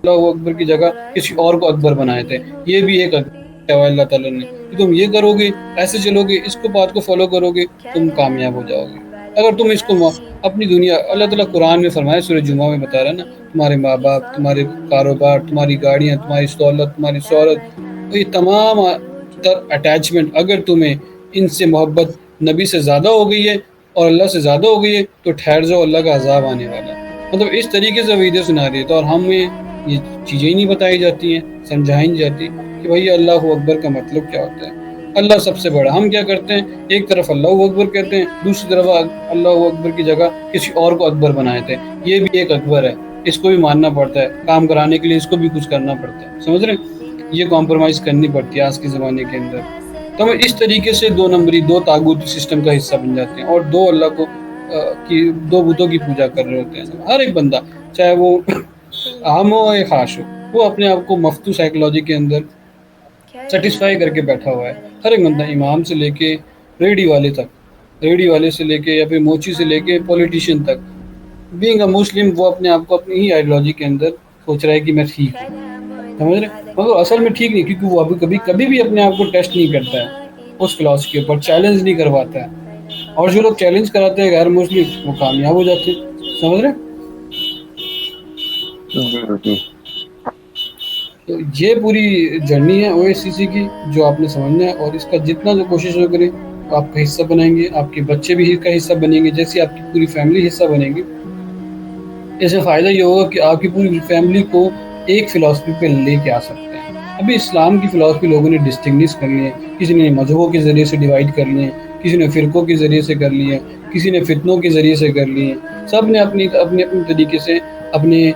اللہ اکبر کی جگہ کسی اور کو اکبر بنائے تھے. یہ بھی ایک اکبر ہے اللہ تعالیٰ نے کہ تم یہ کرو گے، ایسے چلو گے، اس کو بات کو فالو کرو گے، تم کامیاب ہو جاؤ گے. اگر تم اس کو اپنی دنیا، اللہ تعالیٰ قرآن میں فرمایا، سورہ جمعہ میں بتا رہا ہے نا، تمہارے ماں باپ، تمہارے کاروبار، تمہاری گاڑیاں، تمہاری دولت، تمہاری شہرت، یہ تمام اٹیچمنٹ، اگر تمہیں ان سے محبت نبی سے زیادہ ہو گئی ہے اور اللہ سے زیادہ ہو گئی ہے تو ٹھہر جاؤ، اللہ کا عذاب آنے والا ہے. مطلب اس طریقے سے ویڈیو سنا رہی ہے. تو اور ہمیں یہ چیزیں ہی نہیں بتائی جاتی ہیں، سمجھائی نہیں جاتی کہ بھائی اللہ اکبر کا مطلب کیا ہوتا ہے. اللہ سب سے بڑا. ہم کیا کرتے ہیں، ایک طرف اللہ اکبر کہتے ہیں، دوسری طرف اللہ اکبر کی جگہ کسی اور کو اکبر بنائے تھے. یہ بھی ایک اکبر ہے، اس کو بھی ماننا پڑتا ہے. کام کرانے کے لیے اس کو بھی کچھ کرنا پڑتا ہے. سمجھ رہے ہیں؟ یہ کمپرومائز کرنی پڑتی ہے آج کے زمانے کے اندر. تو ہم اس طریقے سے دو نمبری، دو طاغوتی سسٹم کا حصہ بن جاتے ہیں اور دو اللہ کو کی، دو بتوں کی پوجا کر رہے ہوتے ہیں. ہر ایک بندہ، چاہے وہ عام ہو یا خاص ہو، وہ اپنے آپ کو مفتو سائیکلوجی کے اندر سیٹسفائی کر کے بیٹھا ہوا ہے. ہر ایک بندہ، امام سے لے کے ریڈی والے تک، ریڈی والے سے لے کے یا پھر موچی سے لے کے پولیٹیشین تک، بینگ اے مسلم، وہ اپنے آپ کو اپنی ہی آئیڈیالوجی کے اندر سوچ رہا ہے کہ میں ٹھیک ہوں. سمجھ رہے؟ مگر اصل میں ٹھیک نہیں، کیونکہ وہ کبھی بھی اپنے آپ کو ٹیسٹ نہیں کرتا ہے اس فلاسفی کے اوپر، چیلنج نہیں کرواتا ہے. اور جو لوگ چیلنج کراتے ہیں غیر مسلم، وہ کامیاب ہو جاتے ہیں. سمجھ رہے؟ جی جی. تو یہ پوری جرنی ہے او ایس سی سی کی، جو آپ نے سمجھنا ہے. اور اس کا جتنا جو کوشش ہو کرے، آپ کا حصہ بنائیں گے، آپ کے بچے بھی اس کا حصہ بنیں گے، جیسے آپ کی پوری فیملی حصہ بنے گی. اس سے فائدہ یہ ہوگا کہ آپ کی پوری فیملی کو ایک فلاسفی پہ لے کے آ سکتے ہیں. ابھی اسلام کی فلاسفی لوگوں نے ڈسٹنگوش کر لی ہے، کسی نے مذہبوں کے ذریعے سے ڈیوائڈ کر لیے ہیں، کسی نے فرقوں کے ذریعے سے کر لی ہے، کسی نے فتنوں کے ذریعے سے کر لی ہے. سب نے اپنے اپنے طریقے سے اپنے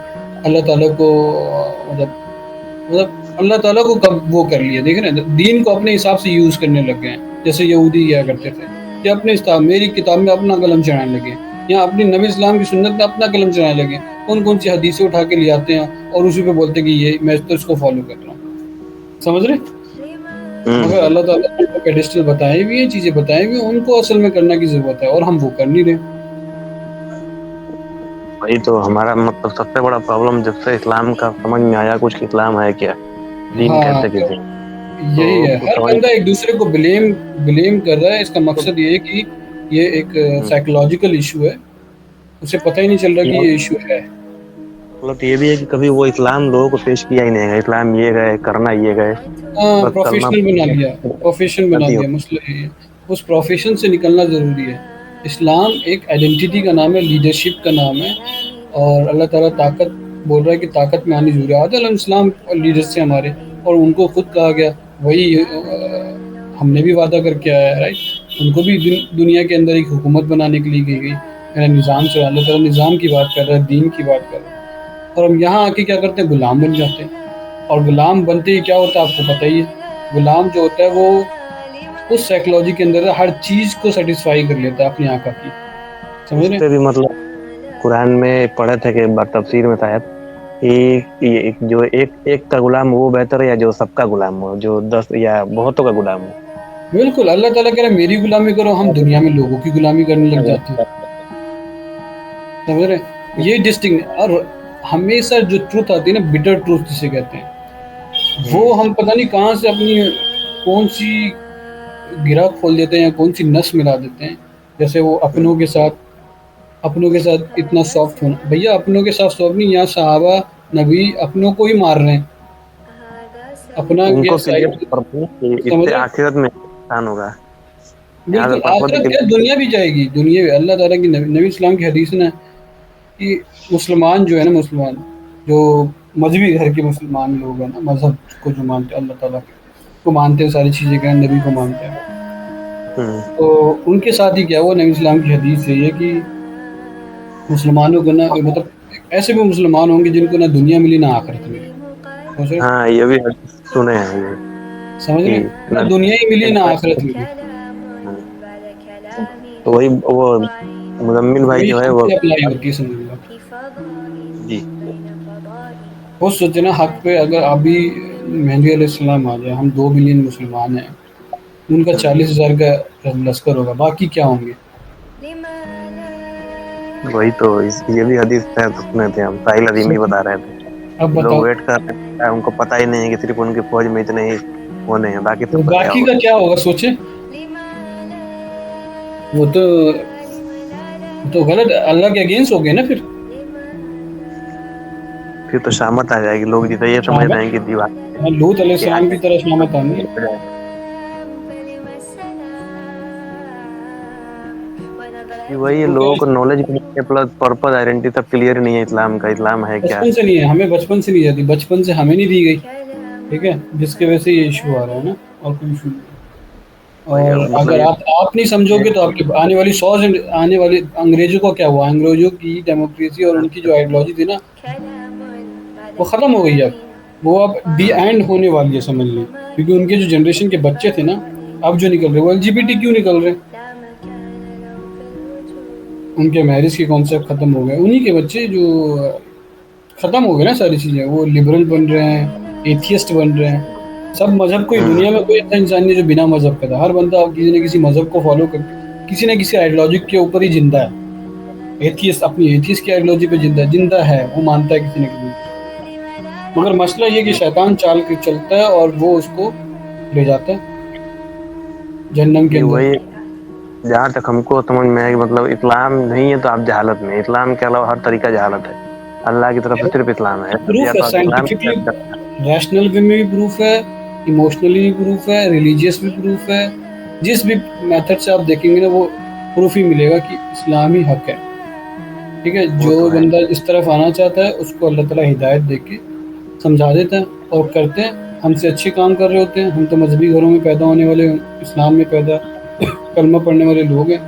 اللہ تعالیٰ کو مطلب اللہ تعالیٰ کو کب وہ کر لیا. دیکھ رہے ہیں، دین کو اپنے حساب سے یوز کرنے لگ گئے ہیں، جیسے یہودی کیا کرتے تھے کہ اپنے میری کتاب میں اپنا قلم چڑھانے لگے، یا اپنی نبی اسلام کی سنت میں اپنا قلم چڑھانے لگے. کون سی حدیثیں اٹھا کے لے آتے ہیں اور اسی پہ بولتے ہیں کہ یہ میں تو اس کو فالو کر رہا ہوں. سمجھ رہے؟ مگر اللہ تعالیٰ نے پیڈسٹل بتائے ہوئے ہیں، چیزیں بتائے ہوئے ہیں، ان کو اصل میں کرنے کی ضرورت ہے اور ہم وہ کر نہیں رہے. وہی تو ہمارا مطلب سب سے بڑا پرابلم، جب سے اسلام کا سمجھ میں آیا کچھ کہ اسلام ہے کیا، دین ہاں، کیسے کسی، تو یہی ہے. ہر سمجھ. بندہ ایک دوسرے کو بلیم کر رہا ہے. اس کا مقصد یہ ہے کہ یہ ایک سائیکولوجیکل ایشو ہے، اسے پتہ ہی نہیں چل رہا کہ یہ ایشو ہے. مطلب یہ بھی ہے کہ کبھی وہ اسلام لوگوں کو پیش کیا ہی نہیں ہے، اسلام یہ گئے کرنا، یہ گئے ہاں، بس کلمہ پروفیشنل بنا لیا، پروفیشن بنا غلطی ہو. لیا. مسئلہ یہ ہے، اس پروفیشن سے نکلنا ضروری ہے. اسلام ایک آئیڈینٹی کا نام ہے، لیڈرشپ کا نام ہے. اور اللہ تعالیٰ طاقت بول رہا ہے کہ طاقت میں آنی ضروری ہے. علیہ السلام لیڈر سے ہمارے، اور ان کو خود کہا گیا، وہی ہم نے بھی وعدہ کر کے آیا ہے، رائٹ. ان کو بھی دنیا کے اندر ایک حکومت بنانے کے لیے گئی گئی، میرا نظام سے. اللہ تعالیٰ نظام کی بات کر رہا ہے، دین کی بات کر رہا ہے. اور ہم یہاں آ کے کیا کرتے ہیں، غلام بن جاتے ہیں. اور غلام بنتے ہی کیا ہوتا ہے آپ کو پتہ ہی ہے. غلام جو ہوتا ہے وہ اس سائیکلوجی کے اندر ہر چیز کو سیٹسفائی کر لیتا ہے اپنی آقا کی. سمجھ اس رہے؟ پہ بھی مطلب قرآن میں پڑھے تھے کہ تفسیر میں شاید جو ایک کا غلام وہ بہتر ہے، یا جو سب کا غلام ہو، جو 10 یا بہتوں کا غلام ہو. بالکل. اللہ تعالیٰ کہہ رہے ہیں میری غلامی کرو، ہم دنیا میں لوگوں کی غلامی کرنے لگ جاتے ہیں. سمجھ رہے؟ یہ ڈسٹنگ. اور ہمیشہ جو ٹروتھ آتی ہے نا، بٹر ٹروتھ جسے کہتے ہیں، وہ ہم پتہ نہیں کہاں سے اپنی کون سی گرہ کھول دیتے ہیں یا کون سی نس ملا دیتے ہیں. جیسے وہ اپنوں کے ساتھ اتنا سافٹ ہونا. بھیا اپنوں کے ساتھ سافٹ نہیں، یہاں صحابہ نبی اپنوں کو ہی مار رہے ہیں. اپنا ان یہ کو کلیئر سائڈ. پڑھتے ہیں کہ اس سمجھ سے رہے؟ آخرت میں نقصان ہوگا. یہاں بالکل. سے پرپس آخرت کے کیا، دنیا بھی جائے گی. دنیا اللہ تعالیٰ کی نبی اسلام کی حدیث نے کہ مسلمان جو ہے نا، مسلمان جو مذہبی گھر کے مسلمان لوگ ہیں نا، مذہب کو جو مانتے ہیں، اللہ تعالیٰ کو مانتے ہیں، ساری چیزیں کہ نبی کو مانتے ہیں، تو ان کے ساتھ ہی کیا ہوا. نبی اسلام کی حدیث ہے یہ کہ مسلمانوں کو نہ، مطلب ایسے بھی مسلمان ہوں گے جن کو نہ دنیا ملی نہ آخرت ملی. سمجھ رہے؟ ہاں یہ بھی سنے ہیں یہ سمجھ رہے؟ کہ نہ دنیا ہی ملی نہ آخرت ملی. تو وہی وہ مزمل بھائی وہی جو ہے ہم وہ. پہ اپلائی ہوتی ہے. سمجھ لو جی. بہت سوچے نا، حق پہ اگر ابھی مہدی علیہ السلام آ جائے، ہم 2 بلین مسلمان ہیں، ان کا 40,000 کا لشکر ہوگا، باقی کیا ہوں گے؟ وہی تو یہ بھی حدیث سنے تھے ہم، ساحل عظیم بھی بتا رہے تھے، اب لوگ بتاؤ ویٹ کر رہے ہیں، ان کو پتہ ہی نہیں ہے کہ صرف ان کی فوج میں اتنے ہی ہونے ہیں، باقی تو سب کا کیا باقی ہوگا؟ کا کیا ہوگا سوچے؟ وہ تو غلط، اللہ کے اگینسٹ ہو گئے نا پھر تو شامت آ جائے گی، لوگ جیسے یہ سمجھ رہے ہیں کہ دیوار لوط علیہ کہ السلام کی طرح شامت آنی ہے۔ وہی وہ لوگوں کو کیا نالج پلس پرپز آئیڈینٹی سب کلیئر نہیں ہے اسلام کا، اسلام ہے کیا؟ بچپن سے نہیں ہے، ہمیں بچپن سے نہیں جاتی، بچپن سے ہمیں نہیں دی گئی، ٹھیک ہے، جس کی وجہ سے یہ ایشو آ رہا ہے نا، اور کوئی ایشو نہیں۔ وہی اور مطلب اگر آپ نہیں سمجھو گے تو آپ کی آنے والی آنے والی انگریزوں کا کیا ہوا؟ انگریزوں کی ڈیموکریسی اور ان کی جو آئیڈیالوجی تھی نا، وہ ختم ہو گئی، اب وہ اب ڈی اینڈ ہونے والی ہے، سمجھ لیں، کیونکہ ان کے جو جنریشن کے بچے تھے نا، اب جو نکل رہے وہ LGBT کیوں نکل رہے؟ ان کے میرج کے کانسیپٹ ختم ہو گئے، انہی کے بچے جو ختم ہو گئے نا ساری چیزیں، وہ لبرل بن رہے ہیں، ایتھیسٹ بن رہے ہیں، سب مذہب کوئی دنیا میں کوئی ایسا انسان نہیں جو بنا مذہب کا تھا، ہر بندہ کسی نہ کسی مذہب کو فالو کر کے کسی نہ کسی آئیڈیالوجی کے اوپر ہی زندہ ہے، ایتھیسٹ اپنی ایتھیسٹ کی آئیڈیالوجی پہ زندہ ہے، وہ مانتا ہے کسی نہ کسی، مگر مسئلہ یہ کہ شیطان چال کے چلتا ہے اور وہ اس کو لے جاتا ہے جہنم کے اندر۔ وہی جہاں تک ہم کو سمجھ میں ہے کہ مطلب اسلام نہیں ہے تو آپ جہالت میں، اسلام کے علاوہ ہر طریقہ جہالت ہے، اللہ کی طرف سے صرف اسلام ہے، یا پروف ہے تو آپ اسلام کی سائنٹیفکلی، طرف جائیں۔ ریشنل وے میں بھی پروف ہے، ایموشنلی بھی پروف ہے، ریلیجیس بھی پروف ہے، جس بھی میتھڈ سے آپ دیکھیں گے نا وہ پروف ہی ملے گا کہ اسلامی حق ہے، ٹھیک ہے، وہ جو تو ہے۔ بندہ اس طرف آنا چاہتا ہے اس کو اللہ تعالیٰ ہدایت دے کے سمجھا دیتا ہے اور کرتے ہیں، ہم سے اچھے کام کر رہے ہوتے ہیں، ہم تو مذہبی گھروں میں پیدا ہونے والے، اسلام میں پیدا کلمہ پڑھنے والے لوگ ہیں،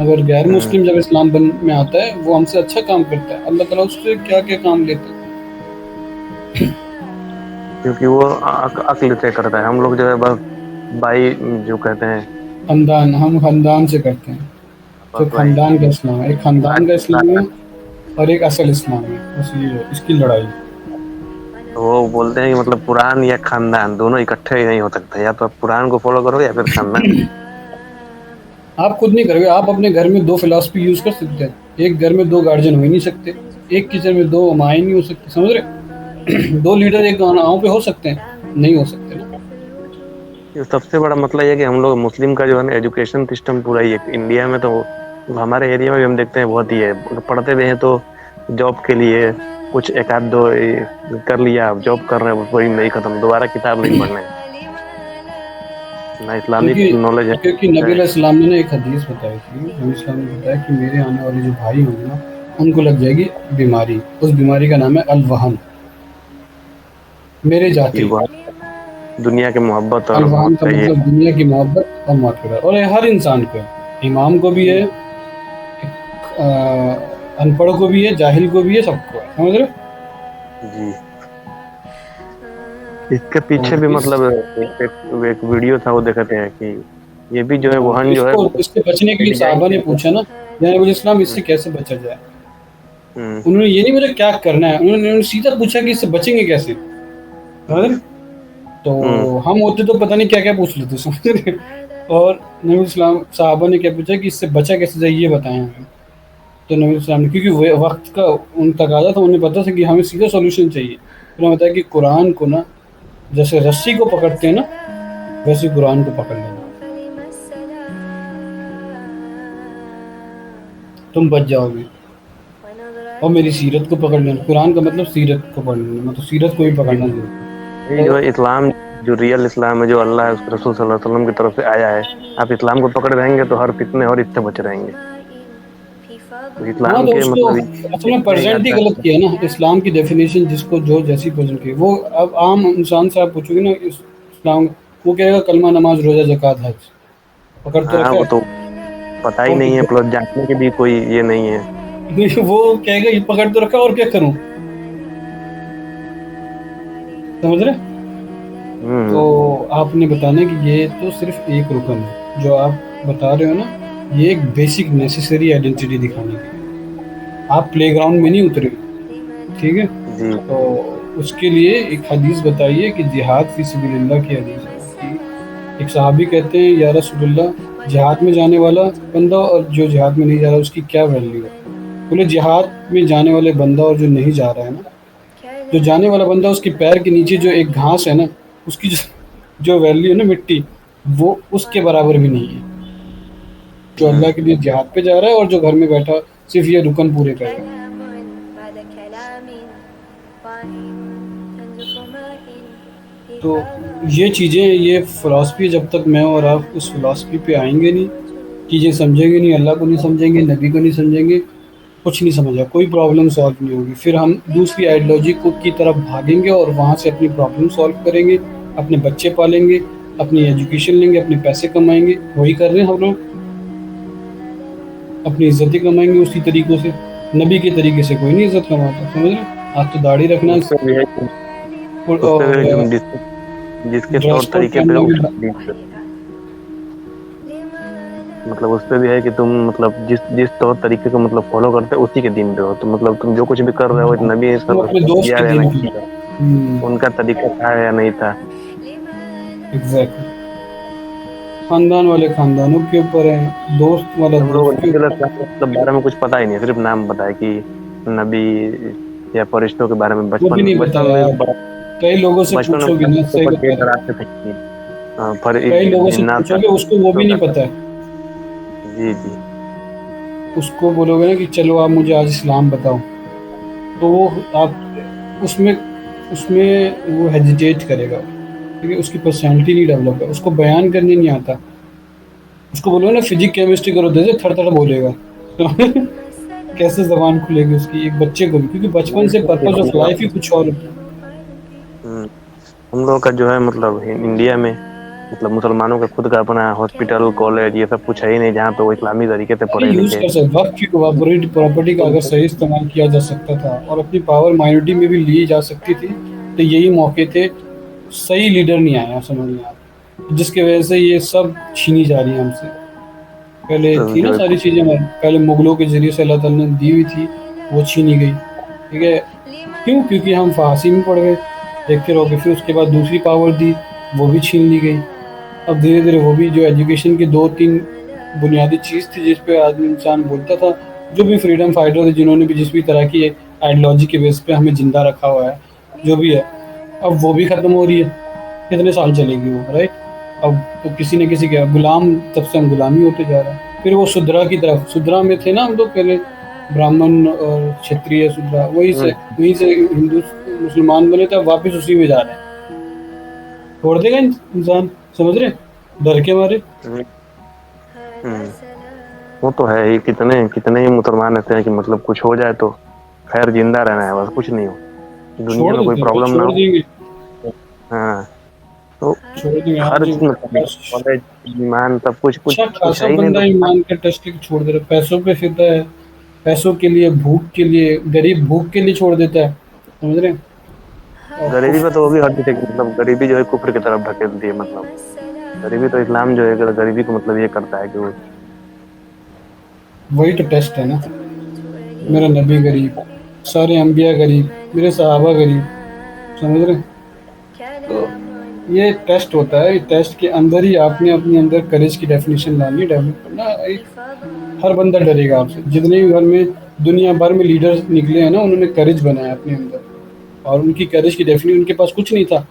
اگر غیر مسلم جب اسلام میں آتا ہے وہ ہم سے اچھا کام کرتا ہے، اللہ تعالیٰ اس سے کیا کیا کام لیتے ہیں۔ کیونکہ وہ عقل سے کرتا ہے، ہم لوگ جو ہے بس بائی جو کہتے ہیں خاندان، ہم خاندان سے کرتے ہیں، تو بس وہی خاندان کا اسلام ہے، ایک خاندان کا اسلام ہے اور ایک اصل اسلام ہے، بس یہ ہے اس کی لڑائی۔ وہ بولتے ہیں کہ مطلب قرآن یا خاندان دونوں اکٹھے ہی نہیں ہو سکتے، یا تو آپ قرآن کو فالو کرو یا پھر خاندان۔ آپ خود نہیں کرو گے، آپ اپنے گھر میں 2 فلاسفی یوز کر سکتے ہیں، ایک گھر میں 2 گارجین ہو ہی نہیں سکتے، ایک کچن میں 2 مائیں نہیں ہو سکتی، سمجھ رہے؟ 2 لیڈر ایک گاؤں پہ ہو سکتے ہیں؟ نہیں ہو سکتے نا۔ سب سے بڑا مسئلہ یہ ہے کہ ہم لوگ مسلم کا جو ہے نا ایجوکیشن سسٹم پورا ہی ہے انڈیا میں، تو ہمارے ایریا میں بھی ہم دیکھتے ہیں بہت ہی ہے، پڑھتے بھی ہیں تو جاب کے لیے کچھ ایک آدھ 2 کر لیا، جاب کر رہے ہیں وہی نہیں، ختم، دوبارہ کتاب نہیں پڑھنے، نہ اسلامک نالج کیونکہ نبی ہے۔ علیہ السلام نے ایک حدیث بتائی تھی، نبی علیہ السلام نے بتایا کہ میرے آنے والے جو بھائی ہوں گے نا ان کو لگ جائے گی بیماری، اس بیماری کا نام ہے الوہن، میرے کہ جاتے وہ دنیا کے محبت اور الوہن موت کا کا یہ مطلب دنیا کی محبت اور موت کا ڈر، اور یہ ہر انسان کو ہے، امام کو بھی ہے، ان پڑھ کو بھی ہے، جاہل کو بھی ہے، سب کو ہے، سمجھ رہے؟ جی۔ اس کے تو پیچھے بھی مطلب ایک ویڈیو تھا، وہ دیکھتے ہیں کہ یہ بھی جو ہے وہن اس جو ہے کو اس سے بچنے کے لیے ڈیزائن صحابہ نے کیا پوچھا نا یا نبی اسلام اس سے کیسے بچا جائے، انہوں نے یہ نہیں بولا کیا کرنا ہے، انہوں نے سیدھا پوچھا کہ اس سے بچیں گے کیسے، سمجھ رہے؟ تو ہم ہوتے تو پتہ نہیں کیا کیا پوچھ لیتے، سمجھ رہے؟ اور نبی اسلام صحابہ نے کیا پوچھا کہ اس سے بچا کیسے جائے یہ بتائیں ہمیں، تو نبی اسلام نے، کیونکہ وہ وقت کا ان تقاضا تھا، انہیں پتا تھا کہ ہمیں سیدھا سولوشن چاہیے، انہوں نے بتایا کہ قرآن کو نا جیسے رسی کو پکڑتے ہیں نا ویسے قرآن کو پکڑ لینا، تم بچ جاؤ گے، اور میری سیرت کو پکڑ لینا، قرآن کا مطلب سیرت کو پکڑ لینا، مطلب سیرت کو بھی پکڑنا ضروری ہے، یہ جو ہے اسلام، جو ریئل اسلام ہے، جو اللہ ہے اس کے رسول صلی اللہ علیہ وسلم کی طرف سے آیا ہے، آپ اسلام کو پکڑ رہیں گے تو ہر فتنے اور اس سے بچ رہیں گے، تو ہاں اسلام تو کے اس کو اصل میں مطلب پریزنٹ ہی غلط کیا ہے نا، اسلام کی ڈیفینیشن جس کو جو جیسی پریزنٹ کی وہ، اب عام انسان سے آپ پوچھو گے نا اسلام، وہ کہے گا کلمہ، نماز، روزہ، زکوٰۃ، حج، پکڑ تو ہاں رکھا وہ تو پتہ ہی اور نہیں ہے، کچھ پلس جاننے کے بھی کوئی یہ نہیں ہے۔ وہ کہے گا یہ پکڑ تو رکھا اور کیا کروں، سمجھ رہے؟ تو آپ نے بتانا کہ یہ تو صرف ایک رکن ہے جو آپ بتا رہے ہو نا، یہ ایک بیسک نیسیسری آئیڈینٹی دکھانے کے لیے، آپ پلے گراؤنڈ میں نہیں اترے، ٹھیک ہے؟ جی تو اس کے لیے ایک حدیث بتائیے کہ جہاد فی سبیل اللہ کی حدیث ہے کہ ایک صحابی کہتے ہیں یا رسول اللہ جہاد میں جانے والا بندہ اور جو جہاد میں نہیں جا رہا اس کی کیا ویلیو ہے؟ بولے جہاد میں جانے والے بندہ اور جو نہیں جا رہا ہے نا، جو جانے والا بندہ اس کے پیر کے نیچے جو ایک گھاس ہے نا، اس کی جو ویلیو ہے نا مٹی، وہ اس کے برابر بھی نہیں ہے جو اللہ کے لیے جہاد پہ جا رہا ہے اور جو گھر میں بیٹھا صرف یہ رکن پورے کر رہا ہے۔ تو یہ چیزیں، یہ فلاسفی، جب تک میں اور آپ اس فلاسفی پہ آئیں گے نہیں، چیزیں سمجھیں گے نہیں، اللہ کو نہیں سمجھیں گے، نبی کو نہیں سمجھیں گے، کچھ نہیں سمجھا، کوئی پرابلم سالو نہیں ہوگی۔ پھر ہم دوسری آئیڈیالوجی کو کی طرف بھاگیں گے اور وہاں سے اپنی پرابلم سالو کریں گے، اپنے بچے پالیں گے، اپنی ایجوکیشن لیں گے، اپنے پیسے کمائیں گے۔ وہی کر رہے ہیں ہم لوگ، اپنی عزتیں کمائیں گے اسی طریقوں سے۔ نبی کے طریقے سے کوئی نہیں عزت کماتا، سمجھ رہے ہیں؟ آج تو داڑھی رکھنا اس پہ بھی ہے کہ اس پہ بھی اور جس کے طور ڈریس کوڈ طریقے پہ پہننا بھی، مطلب اس پہ بھی ہے کہ تم مطلب جس طور طریقے کو مطلب فالو کرتے اسی کے دین پہ ہو، تو مطلب تم جو کچھ بھی کر رہے ہو نبی تم اپنے دوست کیا کے یا دین نہیں کی۔ کیا، ان کا طریقہ تھا یا نہیں تھا۔ ایگزیکٹلی، خاندان والے خاندانوں کے اوپر ہیں، دوست والا ہم لوگ دوست کے نبی علیہ اوپر۔ السلام کے بارے میں کچھ پتہ ہی نہیں، صرف نام پتہ ہے کہ نبی یا فرشتوں کے بارے میں وہ بھی نہیں بچپن بتایا میں آپ، کئی لوگوں سے بچپن پوچھو گے میں نا، صحیح بتا رہا ڈراتے تھے کہ کئی لوگوں سے جنات پوچھو گے اس کو وہ بھی نہیں پتہ ہے۔ جی جی اس کو بولو گے نا کہ چلو آپ مجھے آج اسلام بتاؤ، تو وہ آپ اس میں وہ ہیجیٹیٹ کرے گا، ٹھیک ہے؟ اس کی پرسنالٹی نہیں ڈیولپ ہے، اس کو بیان کرنے نہیں آتا۔ اس کو بولو نا فزکس کیمسٹری کرو، دے تھڑ تھڑ بولے گا کیسے زبان کھلے گی اس کی ایک بچے کو بھی، کیونکہ بچپن سے پرپز آف لائف ہی کچھ اور ہوتا ہے۔ ہم لوگ کا جو ہے مطلب انڈیا میں مطلب مسلمانوں کا خود کا اپنا ہاسپٹل کالج یہ سب کچھ ہے ہی نہیں جہاں پہ وہ اسلامی طریقے سے ارے پڑھے یوز لکھے۔ کر سکتے، وقت کی پراپرٹی کا اگر صحیح استعمال کیا جا سکتا تھا اور اپنی پاور مائنورٹی میں بھی لی جا سکتی تھی، تو یہی موقع تھے۔ صحیح لیڈر نہیں آیا، سمجھ میں آپ، جس کی وجہ سے یہ سب چھینی جا رہی ہیں ہم سے۔ پہلے تو تھی نا جو ساری چیزیں، پہلے مغلوں کے ذریعے سے اللہ تعالیٰ نے دی ہوئی تھی، وہ چھینی گئی، ٹھیک ہے؟ کیوں؟ کیونکہ ہم فارسی میں پڑھ گئے، دیکھتے رہو گے۔ پھر اس کے بعد دوسری پاور دی، وہ بھی چھین لی گئی۔ اب دھیرے دھیرے وہ بھی جو ایجوکیشن کی 2-3 بنیادی چیز تھی جس پہ آدمی انسان بولتا تھا، جو بھی فریڈم فائٹر تھے، جنہوں نے بھی جس بھی طرح کی آئیڈیالوجی کے بیس پہ ہمیں زندہ رکھا ہوا ہے، جو بھی ہے، اب وہ بھی ختم ہو رہی ہے۔ کتنے سال چلے گی وہ، رائٹ؟ اب تو کسی نہ کسی کے غلام، تب سے ہم غلامی ہوتے جا رہے ہیں۔ پھر وہ شودرا کی طرف، شودرا میں تھے نا ہم لوگ پہلے، براہمن اور چھتریہ شودرا، وہیں سے ہندو مسلمان بنے تھے، واپس اسی میں جا رہے ہیں۔ چھوڑ دے گا انسان، سمجھ رہے؟ ڈر کے مارے۔ وہ تو ہے ہی، کتنے ہی مسلمان ایسے ہیں کہ مطلب کچھ ہو جائے تو خیر زندہ رہنا ہے، بس کچھ نہیں ہو، چھوڑ دنیا میں کوئی دیتے ہیں، پرابلم نہ چھوڑ ہو۔ دیں گے، ہاں تو چھوڑ دیں گے ہر آج۔ چیز مطلب کالج ایمان سب اچھا کچھ ہے خاصا ہی نہیں بندہ تو ایمان کا ٹیسٹ کے چھوڑ دے رہا، پیسوں پہ پھرتا ہے، پیسوں کے لیے، بھوک کے لیے، غریب بھوک کے لیے چھوڑ دیتا ہے، سمجھ رہے ہیں؟ اور غریبی میں تو وہ بھی ہر چیز مطلب غریبی جو ہے کفر کی طرف ڈھکیلتی ہے، مطلب غریبی تو اسلام جو ہے غریبی کو مطلب یہ کرتا ہے کہ وہ وہی تو ٹیسٹ ہے نا، میرا نبی غریب، سارے انبیاء غریب، میرے صحابہ غریب، سمجھ رہے ہیں؟ تو یہ ٹیسٹ ہوتا ہے، ٹیسٹ کے اندر ہی آپ نے اپنے اندر کریج کی ڈیفینیشن لانی ہے، ڈیولپ کرنا۔ ہر بندہ ڈرے گا آپ سے، جتنے بھی گھر میں دنیا بھر میں لیڈرز نکلے ہیں نا، انہوں نے کریج بنایا اپنے اندر، اور ان کی کریج کی ڈیفینیشن، ان کے پاس کچھ نہیں تھا،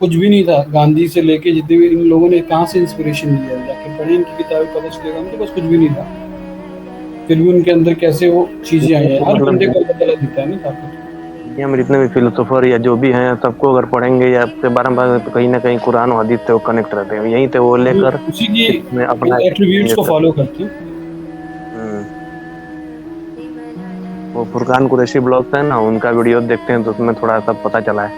کچھ بھی نہیں تھا۔ گاندھی سے لے کے جتنے بھی ان لوگوں نے کہاں سے انسپریشن لیا، جا کے پڑھیں ان کی کتابیں، پتہ چلے گا ان کے پاس کچھ بھی نہیں تھا، پھر بھی ان کے اندر کیسے وہ چیزیں آئی ہیں۔ ہر مطلب بندے کو اللہ تعالیٰ دیتا ہے نا طاقت۔ دنیا میں جتنے بھی فلسفر یا جو بھی ہیں سب کو اگر پڑھیں گے یا آپ کے بارے میں کہیں نہ کہیں قرآن و حدیث سے وہ کنیکٹ رہتے ہیں، یہیں سے وہ لے کر اسی کی اس میں اپنا ایٹریبیوٹس کو فالو کرتے ہیں۔ وہ فرقان قریشی بلاگس ہیں نا، ان کا ویڈیو دیکھتے ہیں تو اس میں تھوڑا سا پتہ چلا ہے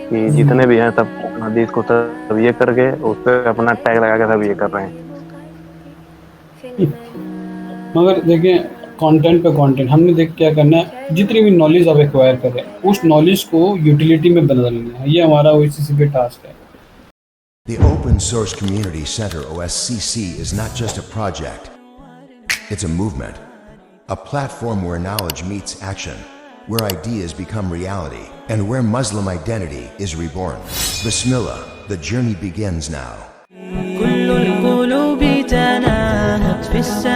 کہ جتنے بھی ہیں سب حدیث کو سب یہ کر کے اس پہ اپنا ٹیگ لگا کے سب یہ کر رہے ہیں۔ مگر دیکھیں کانٹینٹ پہ کانٹینٹ ہم نے دیکھ کیا کرنا ہے، جتنی بھی نالج آپ ایکوائر کر رہے ہیں اس نالج کو یوٹیلیٹی میں بدلنا ہے، یہ ہمارا OSCC پہ ٹاسک ہے۔ The Open Source Community Center OSCC is not just a project, it's a movement, a platform where knowledge meets action, where ideas become reality, and where Muslim identity is reborn. Bismillah, the journey begins now. السماء